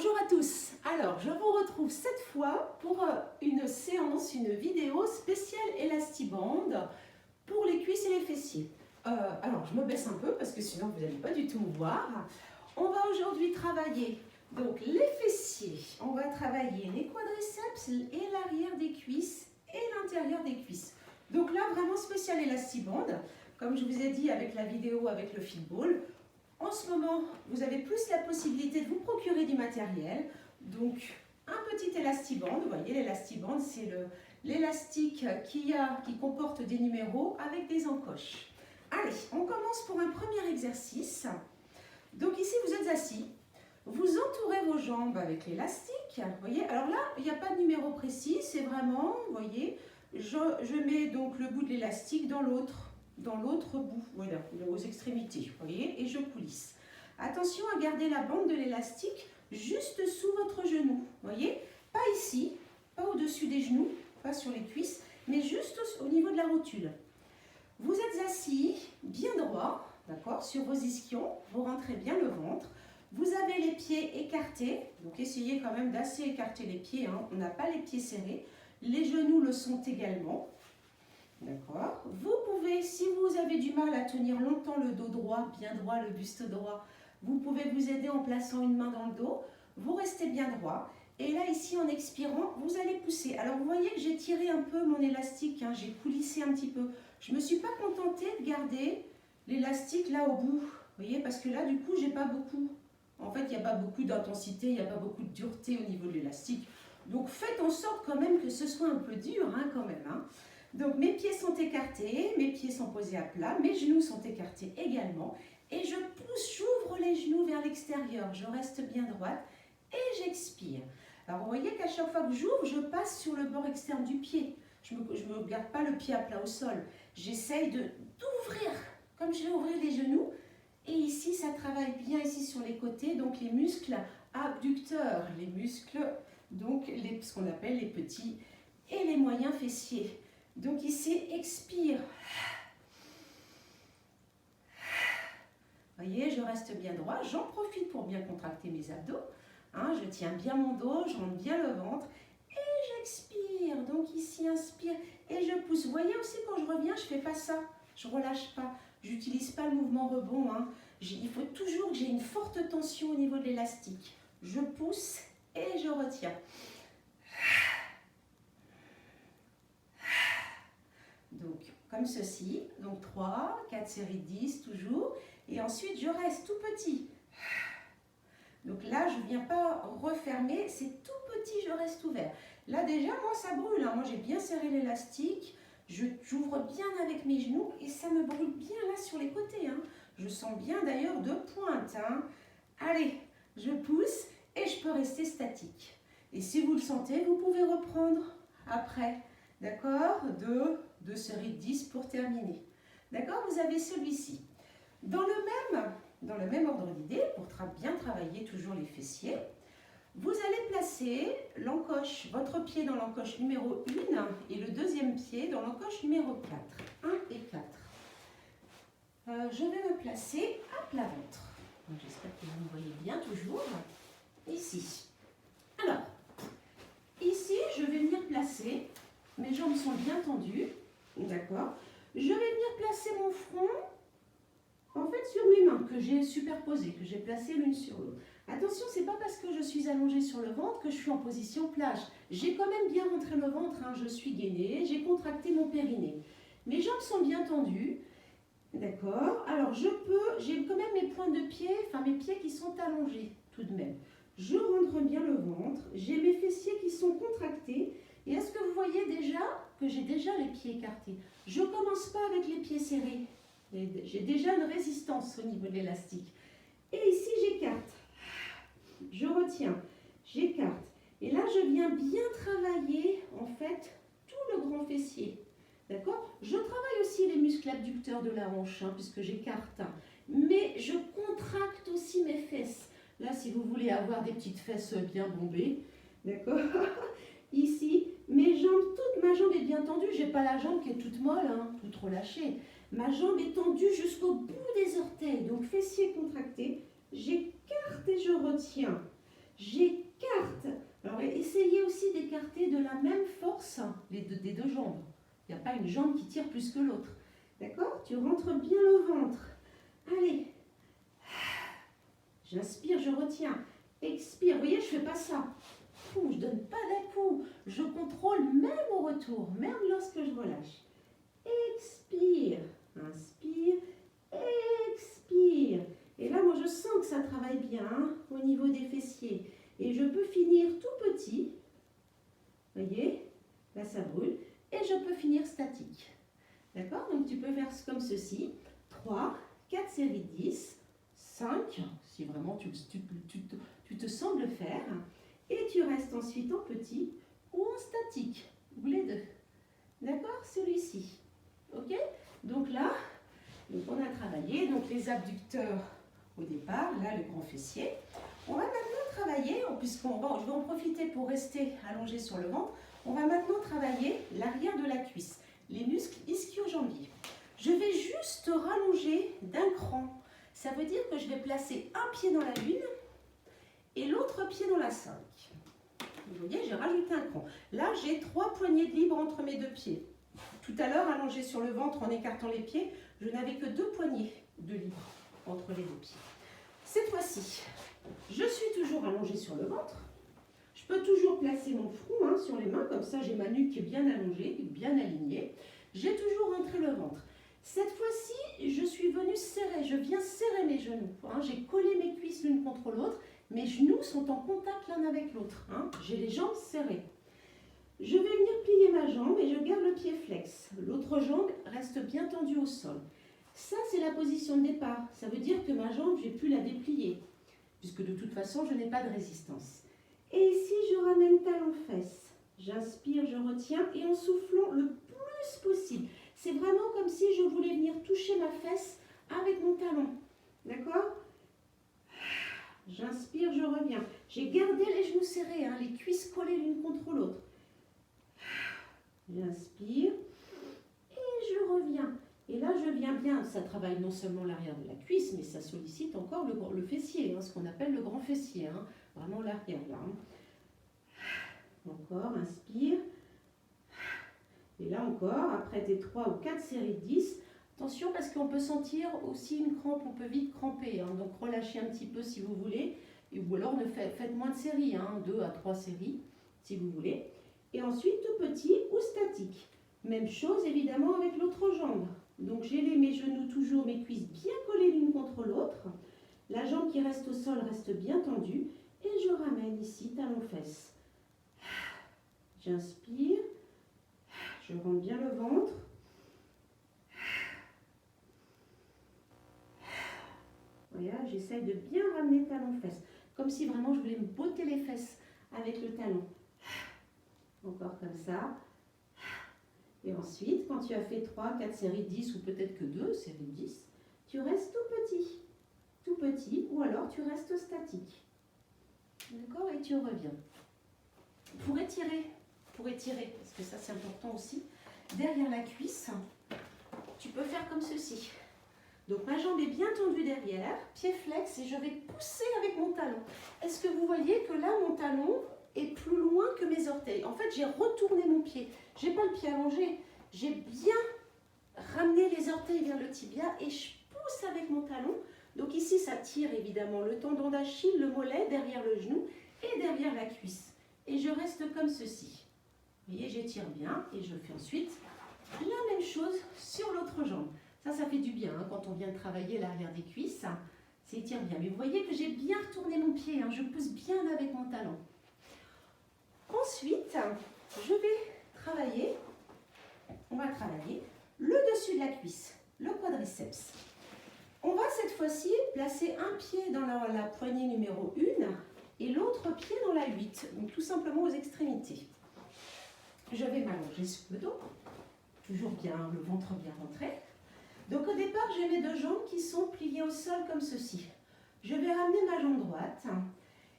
Bonjour à tous. Alors, je vous retrouve cette fois pour une séance, une vidéo spéciale Elastiband pour les cuisses et les fessiers. Alors, je me baisse un peu parce que sinon vous n'allez pas du tout me voir. On va aujourd'hui travailler donc les fessiers. On va travailler les quadriceps et l'arrière des cuisses et l'intérieur des cuisses. Donc là, vraiment spécial Elastiband. Comme je vous ai dit avec la vidéo avec le feedball. En ce moment, vous avez plus la possibilité de vous procurer du matériel. Donc, un petit élastiband. Vous voyez, l'élastiband, c'est l'élastique qui comporte des numéros avec des encoches. Allez, on commence pour un premier exercice. Donc ici, vous êtes assis. Vous entourez vos jambes avec l'élastique. Vous voyez, alors là, il n'y a pas de numéro précis. C'est vraiment, vous voyez, je mets donc le bout de l'élastique dans l'autre bout, voilà, aux extrémités, vous voyez, et je coulisse. Attention à garder la bande de l'élastique juste sous votre genou, vous voyez, pas ici, pas au-dessus des genoux, pas sur les cuisses, mais juste au niveau de la rotule. Vous êtes assis, bien droit, d'accord, sur vos ischions, vous rentrez bien le ventre, vous avez les pieds écartés, donc essayez quand même d'assez écarter les pieds, hein. On n'a pas les pieds serrés, les genoux le sont également. D'accord. Vous pouvez, si vous avez du mal à tenir longtemps le dos droit, bien droit, le buste droit, vous pouvez vous aider en plaçant une main dans le dos. Vous restez bien droit. Et là, ici, en expirant, vous allez pousser. Alors, vous voyez que j'ai tiré un peu mon élastique, hein, j'ai coulissé un petit peu. Je ne me suis pas contentée de garder l'élastique là au bout. Vous voyez, parce que là, du coup, j'ai pas beaucoup. En fait, il n'y a pas beaucoup d'intensité, il n'y a pas beaucoup de dureté au niveau de l'élastique. Donc, faites en sorte quand même que ce soit un peu dur, hein, quand même, hein. Donc mes pieds sont écartés, mes pieds sont posés à plat, mes genoux sont écartés également. Et je pousse, j'ouvre les genoux vers l'extérieur, je reste bien droite et j'expire. Alors vous voyez qu'à chaque fois que j'ouvre, je passe sur le bord externe du pied. Je ne me garde pas le pied à plat au sol. J'essaye d'ouvrir, comme je vais ouvrir les genoux. Et ici, ça travaille bien ici sur les côtés, donc les muscles abducteurs, les muscles, donc ce qu'on appelle les petits et les moyens fessiers. Donc ici, expire. Vous voyez, je reste bien droit. J'en profite pour bien contracter mes abdos. Hein, je tiens bien mon dos, je rentre bien le ventre. Et j'expire. Donc ici, inspire. Et je pousse. Vous voyez aussi, quand je reviens, je ne fais pas ça. Je ne relâche pas. Je n'utilise pas le mouvement rebond. Hein. Il faut toujours que j'ai une forte tension au niveau de l'élastique. Je pousse et je retiens. Donc, comme ceci, donc 3, 4 séries de 10 toujours, et ensuite je reste tout petit. Donc là, je ne viens pas refermer, c'est tout petit, je reste ouvert. Là déjà, moi ça brûle, hein. Moi j'ai bien serré l'élastique, j'ouvre bien avec mes genoux et ça me brûle bien là sur les côtés, hein. Je sens bien d'ailleurs de pointe, hein. Allez, je pousse et je peux rester statique. Et si vous le sentez, vous pouvez reprendre après, d'accord, deux séries de 10 pour terminer. D'accord, vous avez celui-ci. Dans le même ordre d'idée, pour bien travailler toujours les fessiers, vous allez placer l'encoche, votre pied dans l'encoche numéro 1 et le deuxième pied dans l'encoche numéro 4. 1 et 4. Je vais me placer à plat ventre. J'espère que vous me voyez bien toujours. Ici. Alors, ici, je vais venir placer, mes jambes sont bien tendues. D'accord. Je vais venir placer mon front en fait sur mes mains que j'ai superposées, que j'ai placées l'une sur l'autre. Attention, c'est pas parce que je suis allongée sur le ventre que je suis en position plage. J'ai quand même bien rentré le ventre, hein. Je suis gainée, j'ai contracté mon périnée. Mes jambes sont bien tendues. D'accord. Alors j'ai quand même mes pointes de pied, enfin mes pieds qui sont allongés tout de même. Je rentre bien le ventre, j'ai mes fessiers qui sont contractés. Et est-ce que vous voyez déjà que j'ai déjà les pieds écartés? Je ne commence pas avec les pieds serrés. J'ai déjà une résistance au niveau de l'élastique. Et ici, j'écarte. Je retiens. J'écarte. Et là, je viens bien travailler, en fait, tout le grand fessier. D'accord? Je travaille aussi les muscles abducteurs de la hanche, hein, puisque j'écarte. Mais je contracte aussi mes fesses. Là, si vous voulez avoir des petites fesses bien bombées, d'accord? Ici, mes jambes, toute ma jambe est bien tendue. J'ai pas la jambe qui est toute molle, hein, toute relâchée. Ma jambe est tendue jusqu'au bout des orteils. Donc, fessiers contractés. J'écarte et je retiens. J'écarte des deux jambes. Il n'y a pas une jambe qui tire plus que l'autre. D'accord? Tu rentres bien le ventre. Allez. J'inspire, je retiens. Expire. Vous voyez, je ne fais pas ça. Je ne donne pas d'à-coups. Je contrôle même au retour, même lorsque je relâche. Expire. Inspire. Expire. Et là, moi, je sens que ça travaille bien hein, au niveau des fessiers. Et je peux finir tout petit. Vous voyez? Là, ça brûle. Et je peux finir statique. D'accord? Donc, tu peux faire comme ceci. 3, 4 séries de 10, 5, si vraiment tu te sens de le faire. Et tu restes ensuite en petit ou en statique, ou les deux. D'accord? Celui-ci. Ok? Donc là, donc on a travaillé donc les abducteurs au départ, là le grand fessier. On va maintenant travailler, je vais en profiter pour rester allongé sur le ventre, on va maintenant travailler l'arrière de la cuisse, les muscles ischio-jambiers. Je vais juste rallonger d'un cran. Ça veut dire que je vais placer un pied dans la lune et l'autre pied dans la 5. Vous voyez, j'ai rajouté un cran. Là, j'ai 3 poignées de libre entre mes deux pieds. Tout à l'heure, allongé sur le ventre en écartant les pieds, je n'avais que 2 poignées de libre entre les deux pieds. Cette fois-ci, je suis toujours allongée sur le ventre. Je peux toujours placer mon front hein, sur les mains, comme ça j'ai ma nuque qui est bien allongée, bien alignée. J'ai toujours rentré le ventre. Cette fois-ci, je suis venue serrer, je viens serrer mes genoux. Hein, j'ai collé mes cuisses l'une contre l'autre. Mes genoux sont en contact l'un avec l'autre. Hein, j'ai les jambes serrées. Je vais venir plier ma jambe et je garde le pied flex. L'autre jambe reste bien tendue au sol. Ça, c'est la position de départ. Ça veut dire que ma jambe, j'ai pu la déplier, puisque de toute façon, je n'ai pas de résistance. Et ici, je ramène talon-fesse. J'inspire, je retiens et en soufflant le plus possible. C'est vraiment comme si je voulais venir toucher ma fesse avec mon talon. D'accord? J'inspire, je reviens. J'ai gardé les genoux serrés, hein, les cuisses collées l'une contre l'autre. J'inspire et je reviens. Et là, je viens bien. Ça travaille non seulement l'arrière de la cuisse, mais ça sollicite encore le fessier, hein, ce qu'on appelle le grand fessier. Hein, vraiment l'arrière là. Hein. Encore, inspire. Et là encore, après tes 3 ou 4 séries de 10, attention parce qu'on peut sentir aussi une crampe, on peut vite cramper. Hein, donc relâchez un petit peu si vous voulez. Ou alors faites moins de séries, hein, 2 à 3 séries si vous voulez. Et ensuite tout petit ou statique. Même chose évidemment avec l'autre jambe. Donc j'ai mes genoux toujours, mes cuisses bien collées l'une contre l'autre. La jambe qui reste au sol reste bien tendue. Et je ramène ici talon-fesse. J'inspire. Je rentre bien le ventre. Voilà, j'essaye de bien ramener talon-fesse. Comme si vraiment je voulais me botter les fesses avec le talon. Encore comme ça. Et ensuite, quand tu as fait 3, 4 séries de 10 ou peut-être que 2 séries de 10, tu restes tout petit. Tout petit ou alors tu restes statique. D'accord? Et tu reviens. Pour étirer, parce que ça c'est important aussi, derrière la cuisse, tu peux faire comme ceci. Donc ma jambe est bien tendue derrière, pied flex et je vais pousser avec mon talon. Est-ce que vous voyez que là mon talon est plus loin que mes orteils? En fait j'ai retourné mon pied, j'ai pas le pied allongé, j'ai bien ramené les orteils vers le tibia et je pousse avec mon talon. Donc ici ça tire évidemment le tendon d'Achille, le mollet derrière le genou et derrière la cuisse. Et je reste comme ceci. Vous voyez, j'étire bien et je fais ensuite la même chose sur l'autre jambe. Ça fait du bien hein, quand on vient de travailler l'arrière des cuisses. Ça étire bien. Mais vous voyez que j'ai bien retourné mon pied. Hein, je pousse bien avec mon talon. Ensuite, on va travailler le dessus de la cuisse, le quadriceps. On va cette fois-ci placer un pied dans la poignée numéro 1 et l'autre pied dans la 8. Donc tout simplement aux extrémités. Je vais m'allonger sur le dos. Toujours bien, le ventre bien rentré. Donc au départ, j'ai mes 2 jambes qui sont pliées au sol comme ceci. Je vais ramener ma jambe droite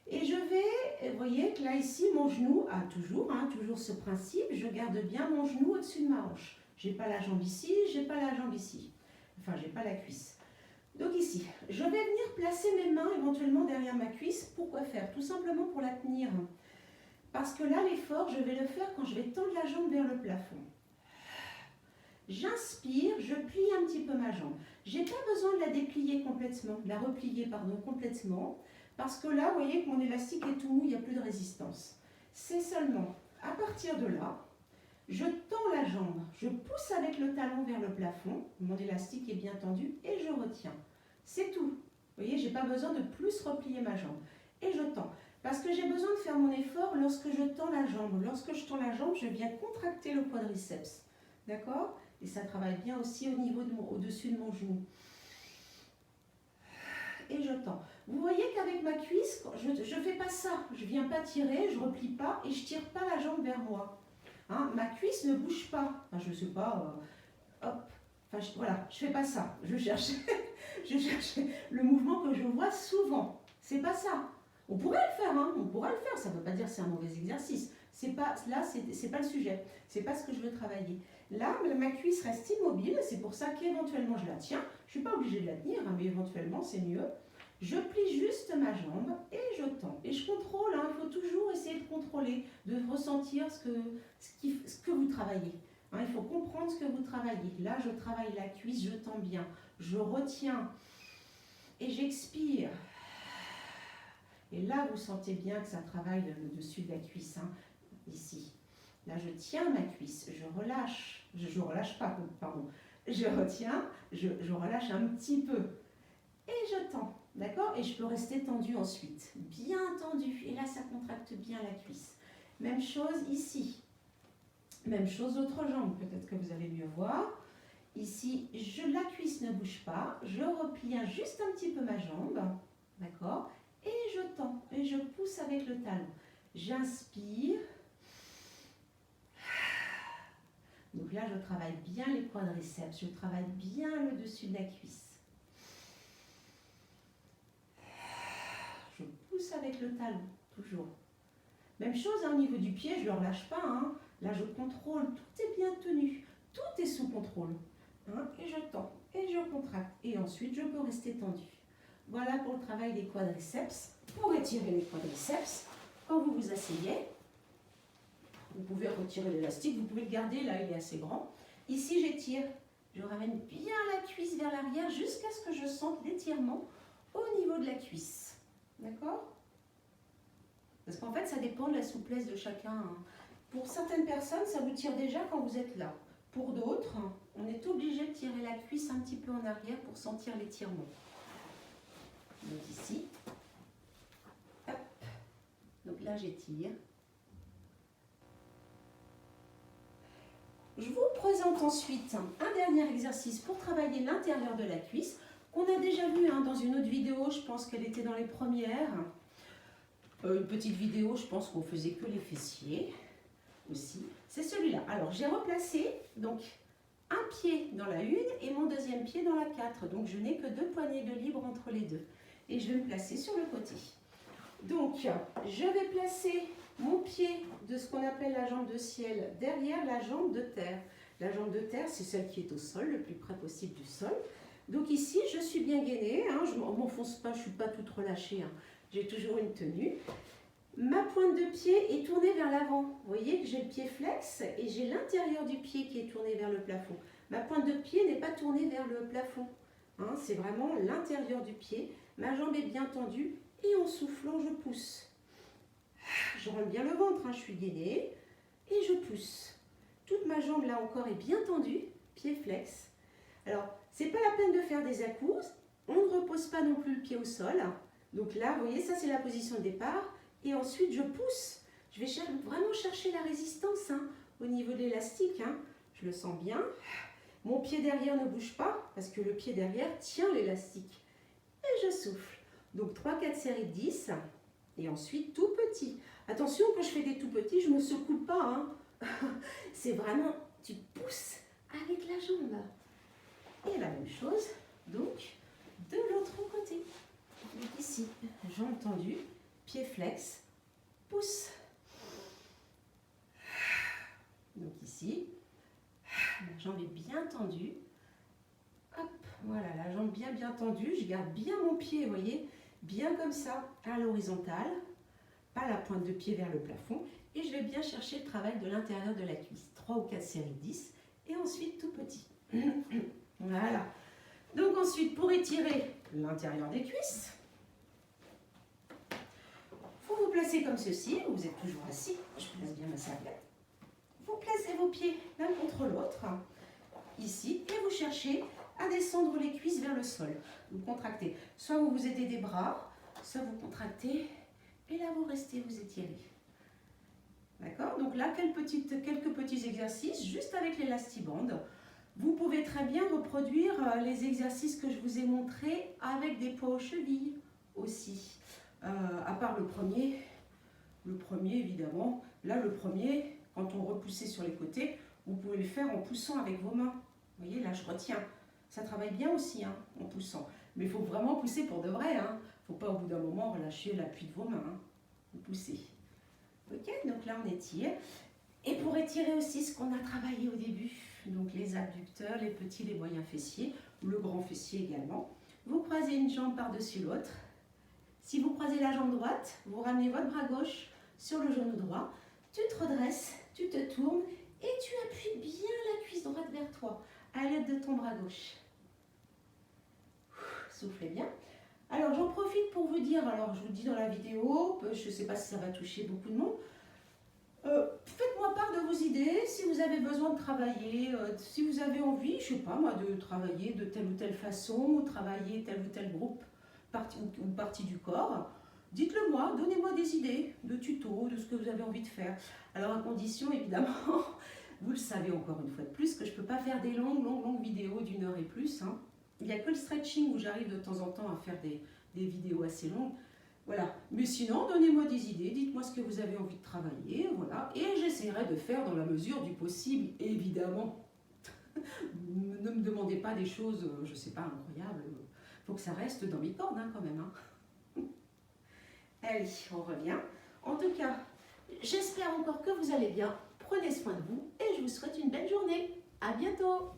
et je vais, vous voyez que là ici, mon genou a toujours ce principe, je garde bien mon genou au-dessus de ma hanche. Je n'ai pas la jambe ici, je n'ai pas la jambe ici. Enfin, je n'ai pas la cuisse. Donc ici, je vais venir placer mes mains éventuellement derrière ma cuisse. Pourquoi faire? Tout simplement pour la tenir Parce que là, l'effort, je vais le faire quand je vais tendre la jambe vers le plafond. J'inspire, je plie un petit peu ma jambe. Je n'ai pas besoin de la déplier complètement, de la replier, pardon, complètement, parce que là, vous voyez que mon élastique est tout mou, il n'y a plus de résistance. C'est seulement à partir de là, je tends la jambe, je pousse avec le talon vers le plafond, mon élastique est bien tendu et je retiens. C'est tout. Vous voyez, je n'ai pas besoin de plus replier ma jambe. Et je tends. Parce que j'ai besoin de faire mon effort lorsque je tends la jambe. Lorsque je tends la jambe, je viens contracter le quadriceps. D'accord? Et ça travaille bien aussi au niveau de au-dessus de mon genou. Et je tends. Vous voyez qu'avec ma cuisse, je ne fais pas ça. Je ne viens pas tirer, je ne replie pas et je ne tire pas la jambe vers moi. Hein, ma cuisse ne bouge pas. Enfin, je ne sais pas, hop. Enfin, voilà, je ne fais pas ça. Je cherche le mouvement que je vois souvent. C'est pas ça. On pourrait le faire, hein, on pourrait le faire. Ça ne veut pas dire que c'est un mauvais exercice. Là, c'est pas le sujet. C'est pas ce que je veux travailler. Là, ma cuisse reste immobile. C'est pour ça qu'éventuellement je la tiens. Je ne suis pas obligée de la tenir, hein, mais éventuellement c'est mieux. Je plie juste ma jambe et je tends. Et je contrôle. Hein, il faut toujours essayer de contrôler, de ressentir ce que vous travaillez. Hein, il faut comprendre ce que vous travaillez. Là, je travaille la cuisse, je tends bien. Je retiens et j'expire. Et là, vous sentez bien que ça travaille le dessus de la cuisse, hein, ici. Là, je tiens ma cuisse, je relâche. Je relâche pas, pardon. Je retiens, je relâche un petit peu. Et je tends, d'accord? Et je peux rester tendu ensuite. Bien tendu. Et là, ça contracte bien la cuisse. Même chose ici. Même chose l'autre jambe, peut-être que vous allez mieux voir. Ici, la cuisse ne bouge pas. Je replie juste un petit peu ma jambe, d'accord? Et je tends, et je pousse avec le talon. J'inspire. Donc là, je travaille bien les quadriceps, je travaille bien le dessus de la cuisse. Je pousse avec le talon, toujours. Même chose hein, au niveau du pied, je ne le relâche pas. Hein. Là, je contrôle, tout est bien tenu, tout est sous contrôle. Hein, et je tends, et je contracte. Et ensuite, je peux rester tendu. Voilà pour le travail des quadriceps. Pour étirer les quadriceps, quand vous vous asseyez, vous pouvez retirer l'élastique, vous pouvez le garder, là il est assez grand. Ici j'étire, je ramène bien la cuisse vers l'arrière jusqu'à ce que je sente l'étirement au niveau de la cuisse. D'accord? Parce qu'en fait ça dépend de la souplesse de chacun. Hein. Pour certaines personnes, ça vous tire déjà quand vous êtes là. Pour d'autres, on est obligé de tirer la cuisse un petit peu en arrière pour sentir l'étirement. Donc ici, hop. Donc là j'étire. Je vous présente ensuite un dernier exercice pour travailler l'intérieur de la cuisse qu'on a déjà vu hein, dans une autre vidéo, je pense qu'elle était dans les premières. Une petite vidéo, je pense qu'on faisait que les fessiers aussi. C'est celui-là. Alors j'ai replacé donc un pied dans la 1 et mon deuxième pied dans la 4. Donc je n'ai que 2 poignées de libre entre les deux. Et je vais me placer sur le côté. Donc je vais placer mon pied de ce qu'on appelle la jambe de ciel derrière la jambe de terre. La jambe de terre, c'est celle qui est au sol, le plus près possible du sol. Donc ici, je suis bien gainée, hein, je ne m'enfonce pas, je ne suis pas toute relâchée, hein, j'ai toujours une tenue. Ma pointe de pied est tournée vers l'avant. Vous voyez que j'ai le pied flex et j'ai l'intérieur du pied qui est tourné vers le plafond. Ma pointe de pied n'est pas tournée vers le plafond. Hein, c'est vraiment l'intérieur du pied. Ma jambe est bien tendue et en soufflant, je pousse. Je rentre bien le ventre, hein, je suis gainée et je pousse. Toute ma jambe là encore est bien tendue, pied flex. Alors, c'est pas la peine de faire des accouses. On ne repose pas non plus le pied au sol. Donc là, vous voyez, ça c'est la position de départ. Et ensuite, je pousse. Je vais vraiment chercher la résistance hein, au niveau de l'élastique. Hein. Je le sens bien. Mon pied derrière ne bouge pas parce que le pied derrière tient l'élastique. Et je souffle. Donc 3-4 séries de 10. Et ensuite, tout petit. Attention, quand je fais des tout petits, je ne me secoue pas. Hein. C'est vraiment, tu pousses avec la jambe. Et la même chose, donc, de l'autre côté. Donc ici, jambe tendue, pied flex, pousse. Donc ici, la jambe est bien tendue. Hop, voilà, la jambe bien tendue. Je garde bien mon pied, vous voyez, bien comme ça, à l'horizontale. pas la pointe de pied vers le plafond. Et je vais bien chercher le travail de l'intérieur de la cuisse. 3 ou 4 séries de 10. Et ensuite tout petit. Voilà. Donc ensuite, pour étirer l'intérieur des cuisses, vous vous placez comme ceci. Vous êtes toujours assis. Je place bien ma serviette. Vous placez vos pieds l'un contre l'autre, ici, et vous cherchez à descendre les cuisses vers le sol. Vous contractez. Soit vous vous aidez des bras, soit vous contractez, et là vous restez, vous étirez. D'accord? Donc là, quelques petits exercices, juste avec l'élastibande. Vous pouvez très bien reproduire les exercices que je vous ai montrés avec des poids aux chevilles aussi. À part le premier évidemment. Là, le premier, quand on repoussait sur les côtés, vous pouvez le faire en poussant avec vos mains. Vous voyez, là, je retiens. Ça travaille bien aussi, hein, en poussant. Mais il faut vraiment pousser pour de vrai. Il ne faut pas au bout d'un moment relâcher l'appui de vos mains. Vous poussez. Ok, donc là, on étire. Et pour étirer aussi ce qu'on a travaillé au début, donc les abducteurs, les petits, les moyens fessiers, le grand fessier également. Vous croisez une jambe par-dessus l'autre. Si vous croisez la jambe droite, vous ramenez votre bras gauche sur le genou droit. Tu te redresses, tu te tournes et tu appuies bien la cuisse droite vers toi à l'aide de ton bras gauche. Soufflez bien. Alors j'en profite pour vous dire, alors je vous dis dans la vidéo, je ne sais pas si ça va toucher beaucoup de monde, faites-moi part de vos idées, si vous avez besoin de travailler, si vous avez envie, je ne sais pas moi, de travailler de telle ou telle façon, ou travailler tel ou tel groupe ou partie du corps, dites-le moi, donnez-moi des idées de tutos, de ce que vous avez envie de faire. Alors à condition évidemment, vous le savez encore une fois de plus, que je ne peux pas faire des longues vidéos d'1 heure et plus. Il n'y a que le stretching où j'arrive de temps en temps à faire des vidéos assez longues. Voilà. Mais sinon, donnez-moi des idées, dites-moi ce que vous avez envie de travailler, voilà. Et j'essaierai de faire dans la mesure du possible, évidemment. Ne me demandez pas des choses, je ne sais pas, incroyables. Il faut que ça reste dans mes cordes quand même. Allez, on revient. En tout cas, j'espère encore que vous allez bien. Prenez soin de vous et je vous souhaite une belle journée. À bientôt!